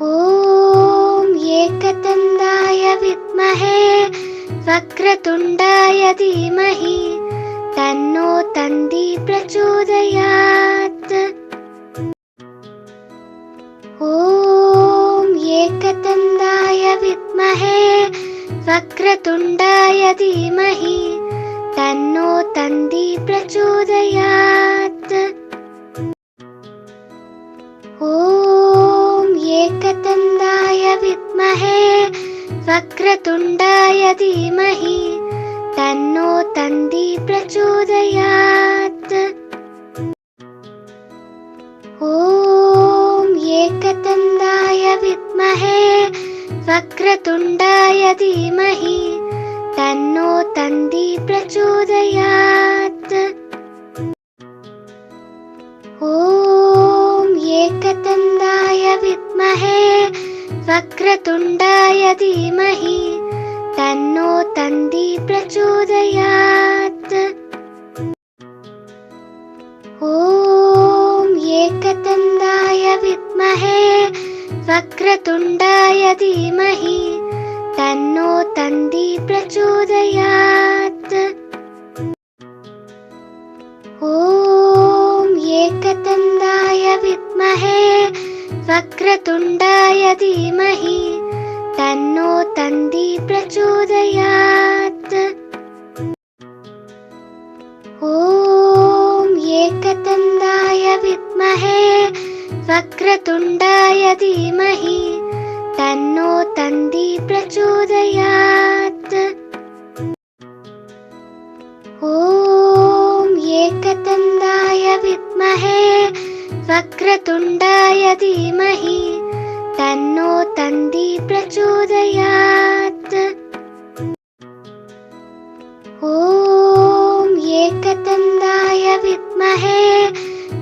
ॐ एकदन्ताय विद्महे वक्रतुण्डाय धीमहि तन्नो तन्दी प्रचोदयात्। ॐ एकदन्ताय विद्महे वक्रतुण्डाय धीमहि तन्नो तन्दी प्रचोदयात्। ॐ एकदन्ताय विद्महे वक्रतुण्डाय धीमहि तन्नो तन्दी प्रचोदयात्। ॐ एकदन्ताय विद्महे वक्रतुण्डाय धीमहि तन्नो तन्दी प्रचोदयात्। ॐ एकदन्ताय विद्महे वक्रतुण्डाय धीमहि तन्नो तन्दी प्रचोदयात्। ॐ एकदन्ताय विद्महे वक्रतुण्डाय धीमहि तन्नो तन्दी प्रचोदयात्। ॐ एकदन्ताय विद्महे वक्रतुण्डाय धीमहि तन्नो तन्दी प्रचोदयात्। ॐ एकदन्ताय विद्महे वक्रतुण्डाय धीमहि तन्नो तन्दी प्रचोदयात्। ॐ एकदन्ताय विद्महे वक्रतुण्डाय धीमहि तन्नो तन्दी प्रचोदयात्। ॐ एकदन्ताय विद्महे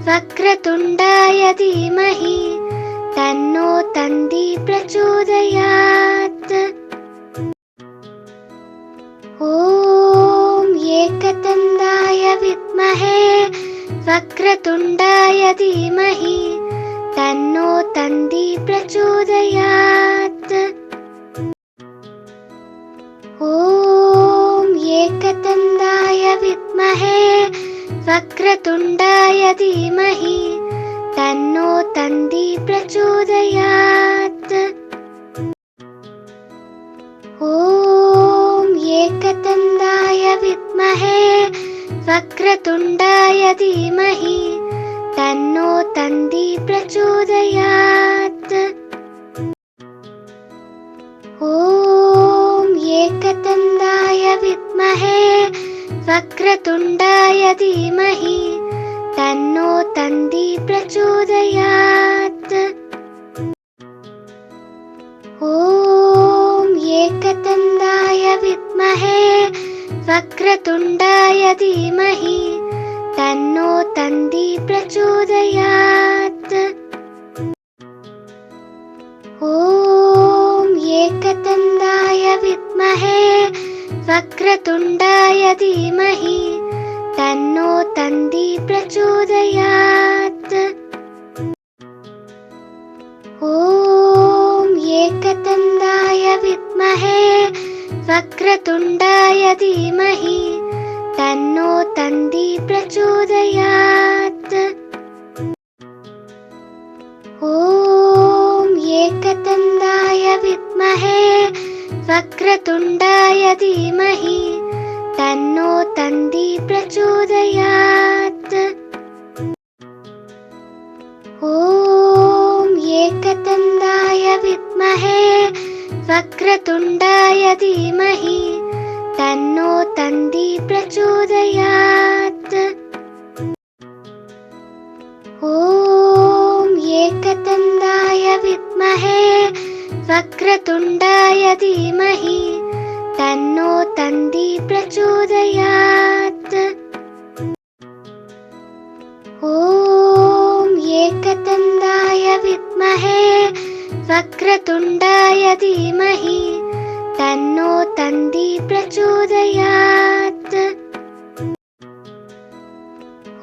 वक्रतुण्डाय धीमहि तन्नो तन्दी प्रचोदयात्। ॐ एकदन्ताय विद्महे वक्रतुण्डाय धीमहि तन्नो तन्दी प्रचोदयात्। ॐ एकदन्ताय विद्महे वक्रतुण्डाय धीमहि तन्नो तन्दी प्रचोदयात्। ॐ एकदन्ताय विद्महे वक्रतुण्डाय धीमहि तन्नो तन्दी प्रचोदयात्। ॐ एकदन्ताय विद्महे वक्रतुण्डाय धीमहि तन्नो तन्दी प्रचोदयात्। ॐ एकदन्ताय विद्महे वक्रतुण्डाय धीमहि तन्नो तन्दी प्रचोदयात्। ॐ एकदन्ताय विद्महे वक्रतुण्डाय धीमहि तन्नो तन्दी प्रचोदयात्। ॐ एकदन्ताय विद्महे वक्रतुण्डाय धीमहि तन्नो तन्दी प्रचोदयात्। ॐ एकदन्ताय विद्महे वक्रतुण्डाय धीमहि तन्नो तन्दी प्रचोदयात्। ॐ एकदन्ताय विद्महे वक्रतुण्डाय धीमहि तन्नो तन्दी प्रचोदयात्। ॐ एकदन्ताय विद्महे वक्रतुण्डाय धीमहि तन्नो तन्दी प्रचोदयात्। ॐ एकदन्ताय विद्महे वक्रतुण्डाय धीमहि तन्नो तन्दी प्रचोदयात्।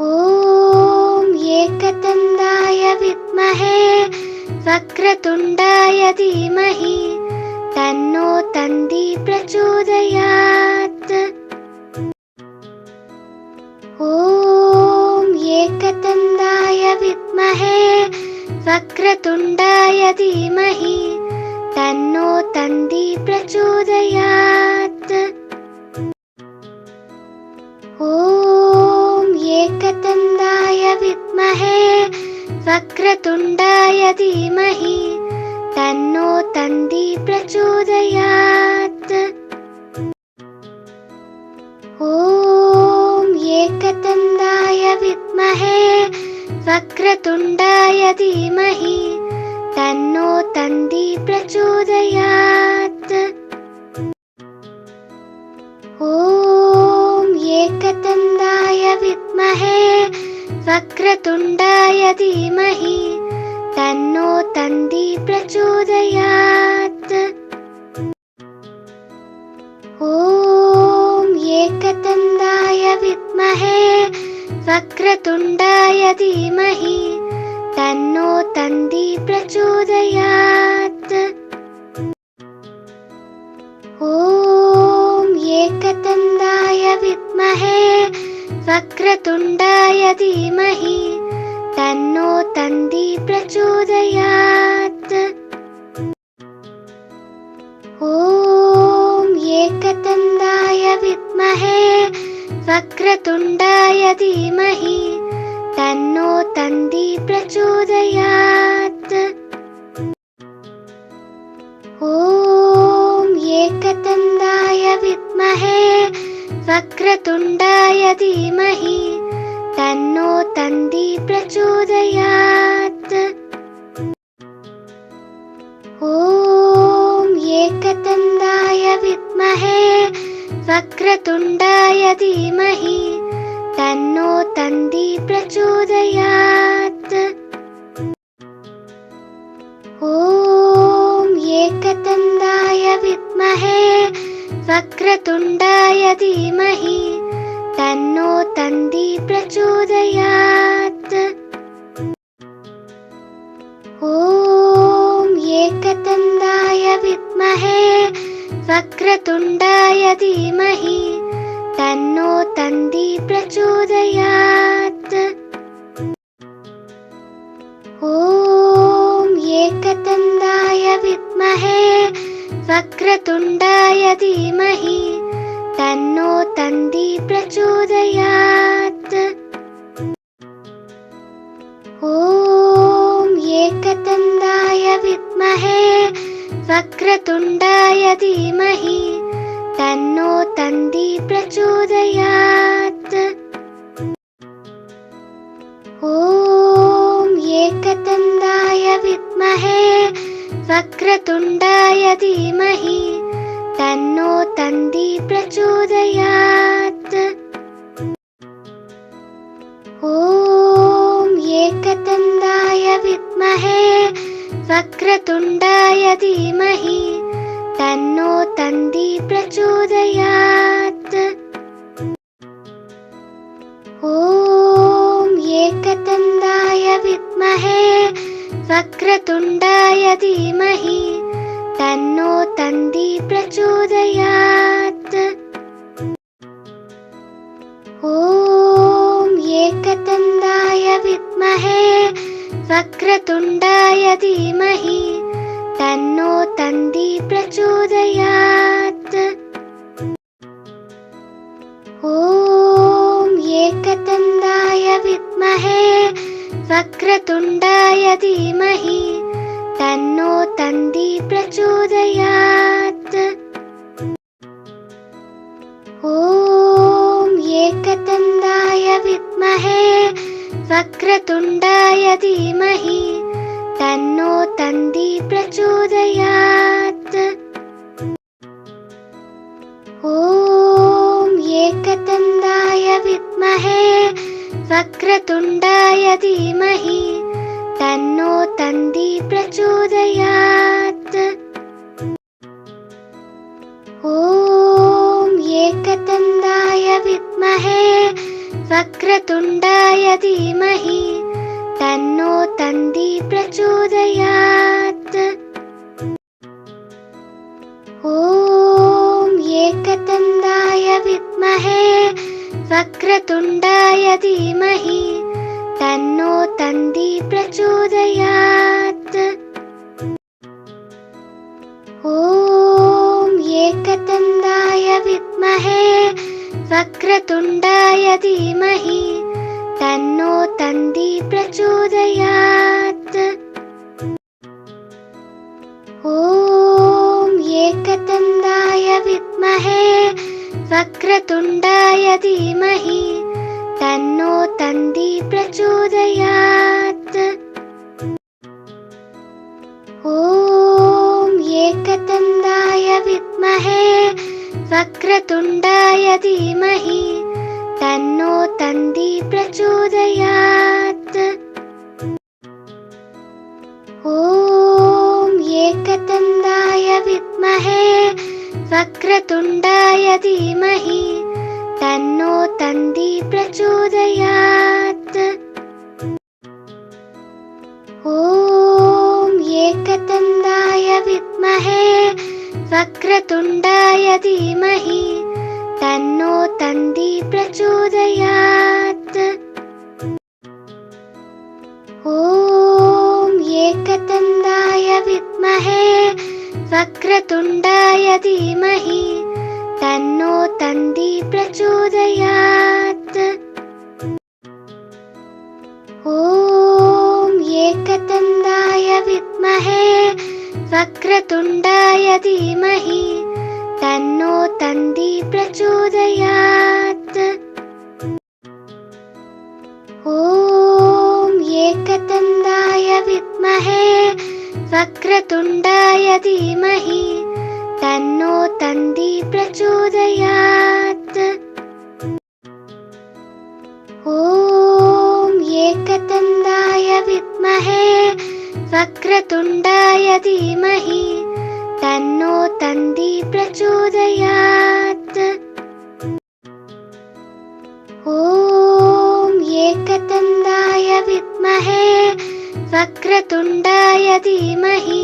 ॐ एकदन्ताय विद्महे वक्रतुण्डाय धीमहि तन्नो तन्दी प्रचोदयात्। ॐ एकदन्ताय विद्महे वक्रतुण्डाय धीमहि तन्नो तन्दी प्रचोदयात्। ॐ एकदन्ताय विद्महे वक्रतुण्डाय धीमहि तन्नो तन्दी प्रचोदयात्। ॐ एकदन्ताय विद्महे वक्रतुण्डाय धीमहि तन्नो तन्दी प्रचोदयात्। ॐ एकदन्ताय विद्महे वक्रतुण्डाय धीमहि तन्नो तन्दी प्रचोदयात्। ॐ एकदन्ताय विद्महे वक्रतुण्डाय धीमहि तन्नो तन्दी प्रचोदयात्। ॐ एकदन्ताय विद्महे वक्रतुण्डाय धीमहि तन्नो तन्दी प्रचोदयात्। ॐ एकदन्ताय विद्महे वक्रतुण्डाय धीमहि तन्नो तन्दी प्रचोदयात्। ॐ एकदन्ताय विद्महे वक्रतुण्डाय धीमहि तन्नो तन्दी प्रचोदयात्। ॐ एकदन्ताय विद्महे वक्रतुण्डाय धीमहि तन्नो तन्दी प्रचोदयात्। ॐ एकदन्ताय विद्महे वक्रतुण्डाय धीमहि तन्नो तन्दी प्रचोदयात्। ॐ एकदन्ताय विद्महे वक्रतुण्डाय धीमहि तन्नो तन्दी प्रचोदयात्। ॐ एकदन्ताय विद्महे वक्रतुण्डाय धीमहि तन्नो तन्दी प्रचोदयात्। ॐ एकदन्ताय विद्महे वक्रतुण्डाय धीमहि तन्नो तन्दी प्रचोदयात्। ॐ एकदन्ताय विद्महे वक्रतुण्डाय धीमहि तन्नो तन्दी प्रचोदयात्। ॐ एकदन्ताय विद्महे वक्रतुण्डाय धीमहि तन्नो तन्दी प्रचोदयात्। ॐ एकदन्ताय विद्महे वक्रतुण्डाय धीमहि तन्नो तन्दी प्रचोदयात्। ॐ एकदन्ताय विद्महे वक्रतुण्डाय धीमहि तन्नो तन्दी प्रचोदयात्। ॐ एकदन्ताय विद्महे वक्रतुण्डाय धीमहि तन्नो तन्दी प्रचोदयात्। ॐ एकदन्ताय विद्महे वक्रतुण्डाय धीमहि तन्नो तन्दी प्रचोदयात्। ॐ एकदन्ताय विद्महे वक्रतुण्डाय धीमहि तन्नो तन्दी प्रचोदयात्। ॐ एकदन्ताय विद्महे वक्रतुण्डाय धीमहि तन्नो तन्दी प्रचोदयात्। वक्रतुण्डाय धीमहि तन्नो तन्दी प्रचोदयात्। ॐ एकदन्ताय विद्महे वक्रतुण्डाय धीमहि तन्नो तन्दी प्रचोदयात्। ॐ एकदन्ताय विद्महे वक्रतुण्डाय धीमहि तन्नो तन्दी प्रचोदयात्। ॐ एकदन्ताय विद्महे वक्रतुण्डाय धीमहि तन्नो तन्दी प्रचोदयात्। ॐ एकदन्ताय विद्महे वक्रतुण्डाय धीमहि तन्नो तन्दी प्रचोदयात्। ॐ एकदन्ताय विद्महे वक्रतुण्डाय धीमहि तन्नो तन्दी प्रचोदयात्। ॐ एकदन्ताय विद्महे वक्रतुण्डाय धीमहि तन्नो तन्दी प्रचोदयात्। ॐ एकदन्ताय विद्महे वक्रतुण्डाय धीमहि तन्नो तन्दी प्रचोदयात्। ॐ एकदन्ताय विद्महे वक्रतुण्डाय धीमहि तन्नो तन्दी प्रचोदयात्। ॐ एकदन्ताय विद्महे वक्रतुण्डाय धीमहि तन्नो तन्दी प्रचोदयात्। ॐ एकदन्ताय विद्महे वक्रतुण्डाय धीमहि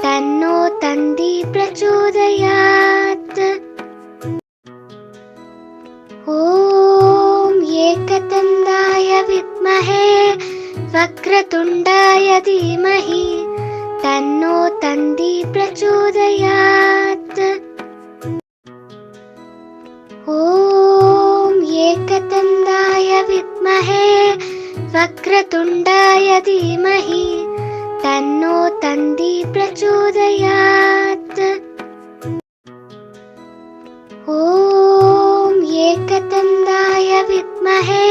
तन्नो तन्दी प्रचोदयात्। ॐ एकदन्ताय विद्महे वक्रतुण्डाय धीमहि तन्नो तन्दी प्रचोदयात्। ॐ एकदन्ताय विद्महे वक्रतुण्डाय धीमहि तन्नो तन्दी प्रचोदयात्। ॐ एकदन्ताय विद्महे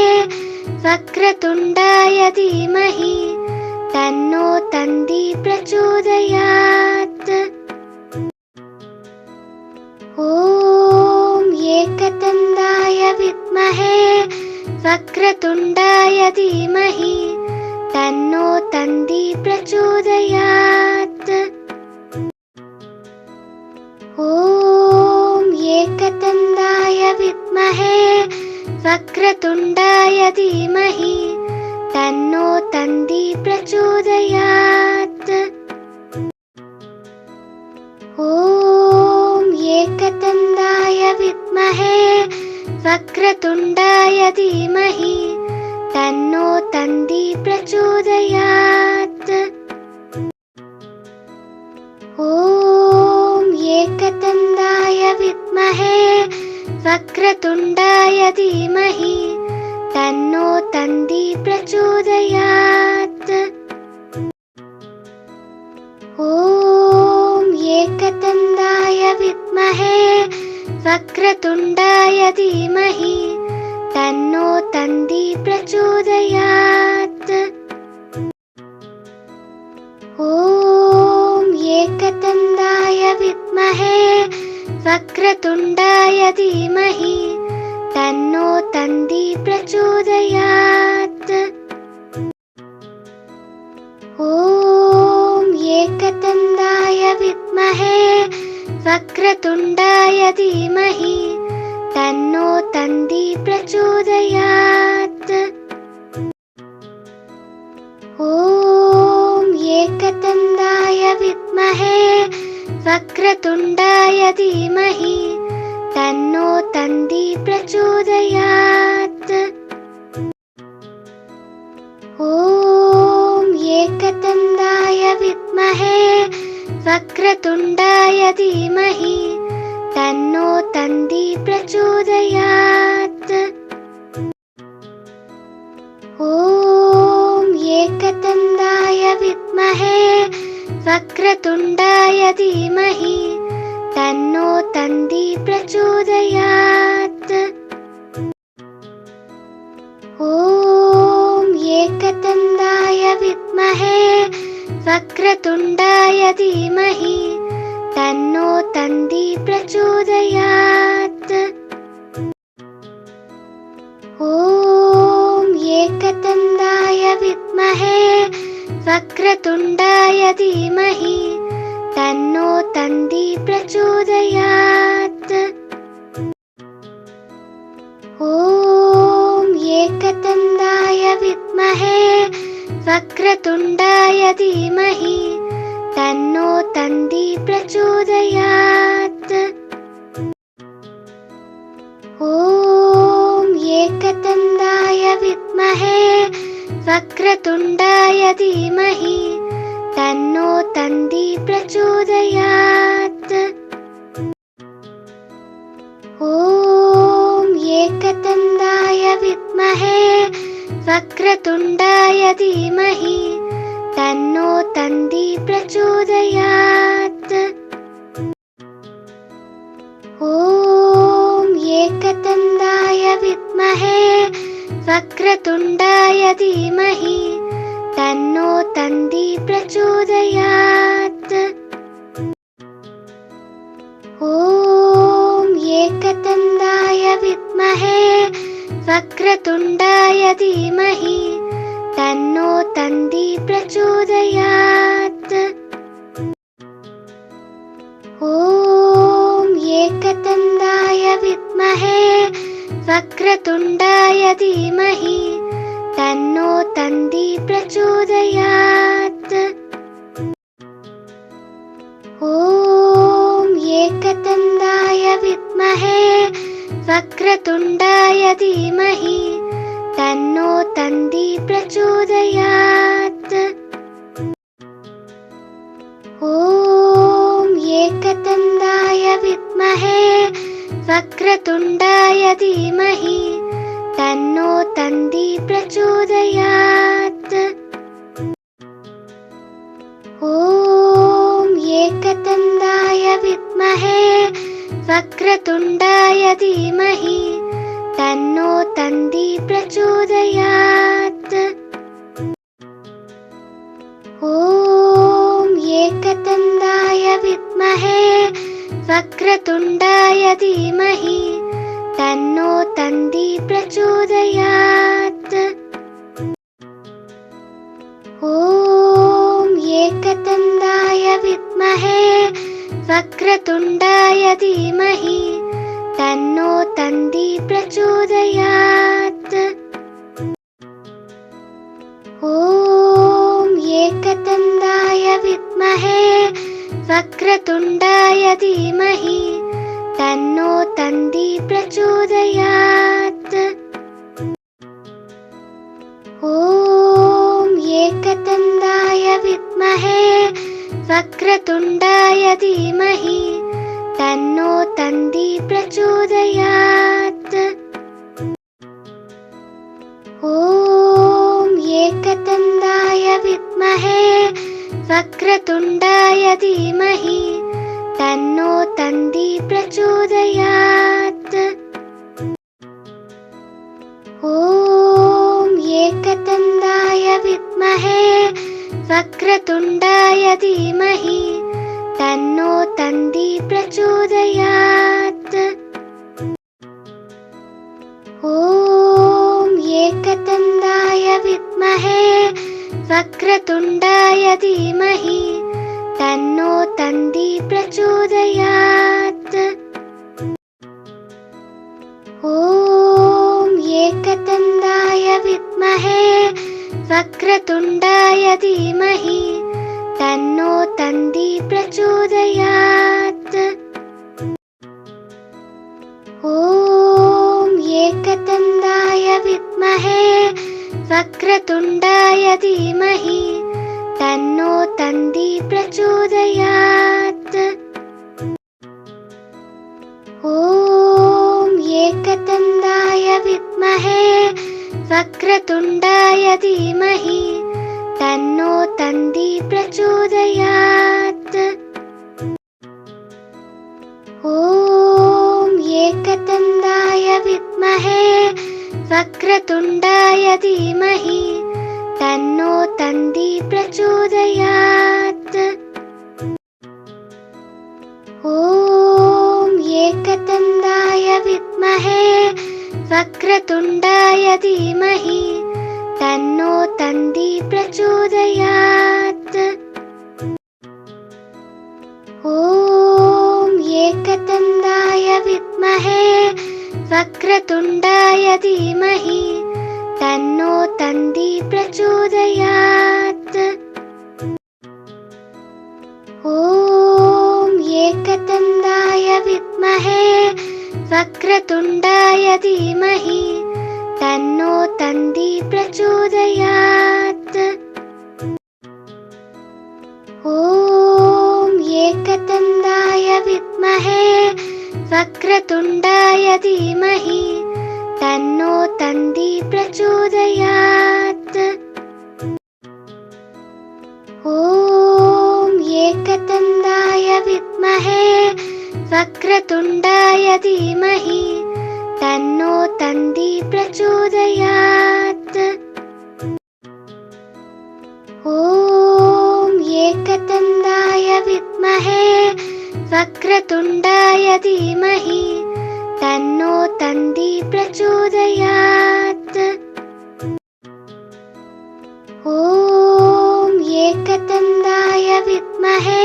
वक्रतुण्डाय धीमहि तन्नो तन्दी प्रचोदयात्। ॐ एकदन्ताय विद्महे वक्रतुण्डाय धीमहि तन्नो तन्दी प्रचोदयात्। ॐ एकदन्ताय विद्महे वक्रतुण्डाय धीमहि तन्नो तन्दी प्रचोदयात्। ॐ एकदन्ताय विद्महे वक्रतुण्डाय धीमहि तन्नो तन्दी प्रचोदयात्। ॐ एकदन्ताय विद्महे वक्रतुण्डाय धीमहि तन्नो तन्दी प्रचोदयात्। ॐ एकदन्ताय विद्महे वक्रतुण्डाय धीमहि तन्नो तन्दी प्रचोदयात्। ॐ एकदन्ताय विद्महे वक्रतुण्डाय धीमहि तन्नो तन्दी प्रचोदयात्। ॐ एकदन्ताय विद्महे वक्रतुण्डाय धीमहि तन्नो तन्दी प्रचोदयात्। ॐ एकदन्ताय विद्महे वक्रतुण्डाय धीमहि तन्नो तन्दी प्रचोदयात्। ॐ एकदन्ताय विद्महे वक्रतुण्डाय धीमहि तन्नो तन्दी प्रचोदयात्। ॐ एकदन्ताय विद्महे वक्रतुण्डाय धीमहि तन्नो तन्दी प्रचोदयात्। ॐ एकदन्ताय विद्महे वक्रतुण्डाय धीमहि तन्नो तन्दी प्रचोदयात्। ॐ एकदन्ताय विद्महे वक्रतुण्डाय धीमहि तन्नो तन्दी प्रचोदयात्। ॐ एकदन्ताय विद्महे वक्रतुण्डाय धीमहि तन्नो तन्दी प्रचोदयात्। ॐ एकदन्ताय विद्महे वक्रतुण्डाय धीमहि तन्नो तन्दी प्रचोदयात्। ॐ एकदन्ताय विद्महे वक्रतुण्डाय धीमहि तन्नो तन्दी प्रचोदयात्। ॐ एकदन्ताय विद्महे वक्रतुण्डाय धीमहि तन्नो तन्दी प्रचोदयात्। ॐ एकदन्ताय विद्महे वक्रतुण्डाय धीमहि तन्नो तन्दी प्रचोदयात्। ॐ एकदन्ताय विद्महे वक्रतुण्डाय धीमहि तन्नो तन्दी प्रचोदयात्। ॐ एकदन्ताय विद्महे वक्रतुण्डाय धीमहि तन्नो तन्दी प्रचोदयात्। ॐ एकदन्ताय विद्महे वक्रतुण्डाय धीमहि तन्नो तन्दी प्रचोदयात्। ॐ एकदन्ताय विद्महे वक्रतुण्डाय धीमहि तन्नो तन्दी प्रचोदयात्। ॐ एकदन्ताय विद्महे वक्रतुण्डाय धीमहि तन्नो तन्दी प्रचोदयात्। ॐ एकदन्ताय विद्महे वक्रतुण्डाय धीमहि तन्नो तन्दी प्रचोदयात्। ॐ एकदन्ताय विद्महे वक्रतुण्डाय धीमहि तन्नो तन्दी प्रचोदयात्। ॐ एकदन्ताय विद्महे वक्रतुण्डाय धीमहि तन्नो तन्दी प्रचोदयात्। ॐ एकदन्ताय विद्महे वक्रतुण्डाय धीमहि तन्नो तन्दी प्रचोदयात्। ॐ एकदन्ताय विद्महे वक्रतुण्डाय धीमहि तन्नो तन्दी प्रचोदयात्। ॐ एकदन्ताय विद्महे वक्रतुण्डाय धीमहि तन्नो तन्दी प्रचोदयात्। ॐ एकदन्ताय विद्महे वक्रतुण्डाय धीमहि तन्नो तन्दी प्रचोदयात्। एकदन्ताय विद्महे वक्रतुण्डाय धीमहि तन्नो तन्दी प्रचोदयात्। ॐ एकदन्ताय विद्महे वक्रतुण्डाय धीमहि तन्नो तन्दी प्रचोदयात्। ॐ एकदन्ताय विद्महे वक्रतुण्डाय धीमहि तन्नो तन्दी प्रचोदयात्। ॐ एकदन्ताय विद्महे वक्रतुण्डाय धीमहि तन्नो तन्दी प्रचोदयात्। ॐ एकदन्ताय विद्महे वक्रतुण्डाय धीमहि तन्नो तन्दी प्रचोदयात्। ॐ एकदन्ताय विद्महे वक्रतुण्डाय धीमहि तन्नो तन्दी प्रचोदयात्। ॐ एकदन्ताय विद्महे वक्रतुण्डाय धीमहि तन्नो तन्दी प्रचोदयात्। ॐ एकदन्ताय विद्महे वक्रतुण्डाय धीमहि तन्नो तन्दी प्रचोदयात्। ॐ एकदन्ताय विद्महे वक्रतुण्डाय धीमहि तन्नो तन्दी प्रचोदयात्। ॐ एकदन्ताय विद्महे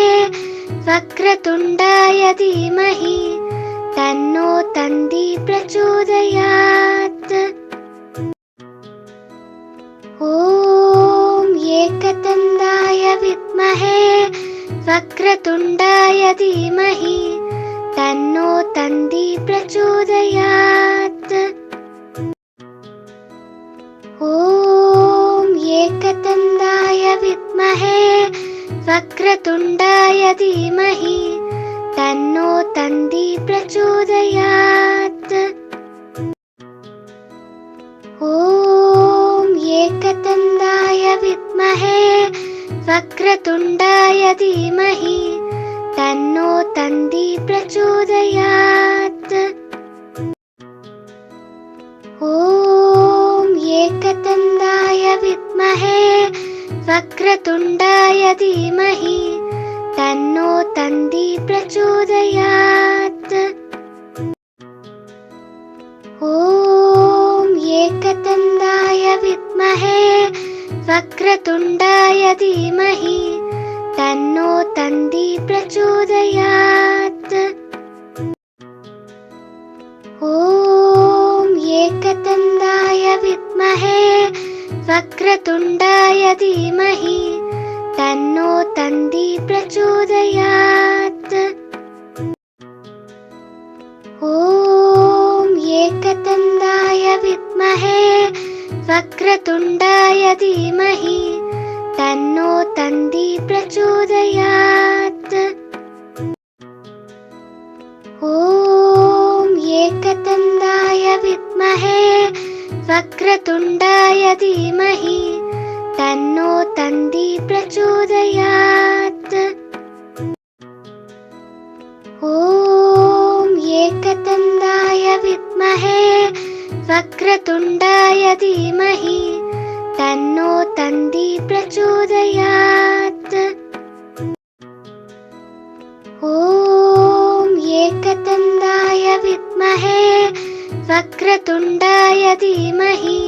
वक्रतुण्डाय धीमहि तन्नो तन्दी प्रचोदयात्। ॐ एकदन्ताय विद्महे वक्रतुण्डाय धीमहि तन्नो तन्दी प्रचोदयात्। ॐ एकदन्ताय विद्महे वक्रतुण्डाय धीमहि तन्नो तन्दी प्रचोदयात्। ॐ एकदन्ताय विद्महे वक्रतुण्डाय धीमहि तन्नो तन्दी प्रचोदयात्। ॐ एकदन्ताय विद्महे वक्रतुण्डाय धीमहि तन्नो तन्दी प्रचोदयात्। ॐ एकदन्ताय विद्महे वक्रतुण्डाय धीमहि तन्नो तन्दी प्रचोदयात्। ॐ एकदन्ताय विद्महे वक्रतुण्डाय धीमहि तन्नो तन्दी प्रचोदयात्। ॐ एकदन्ताय विद्महे वक्रतुण्डाय धीमहि तन्नो तन्दी प्रचोदयात्। ॐ एकदन्ताय विद्महे वक्रतुण्डाय धीमहि तन्नो तन्दी प्रचोदयात्। ॐ एकदन्ताय विद्महे वक्रतुण्डाय धीमहि तन्नो तन्दी प्रचोदयात्। ॐ एकदन्ताय विद्महे वक्रतुण्डाय धीमहि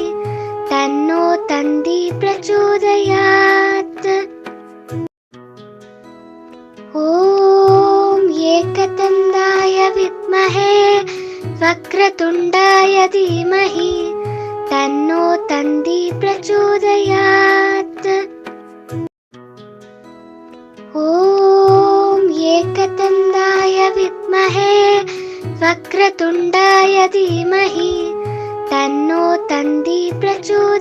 तन्नो तन्दी प्रचोदयात्। ॐ एकदन्ताय विद्महे वक्रतुण्डाय धीमहि तन्नो तन्दी प्रचोदयात्। ॐ एकदन्ताय विद्महे वक्रतुण्डाय धीमहि तन्नो तन्दी प्रचोदयात्।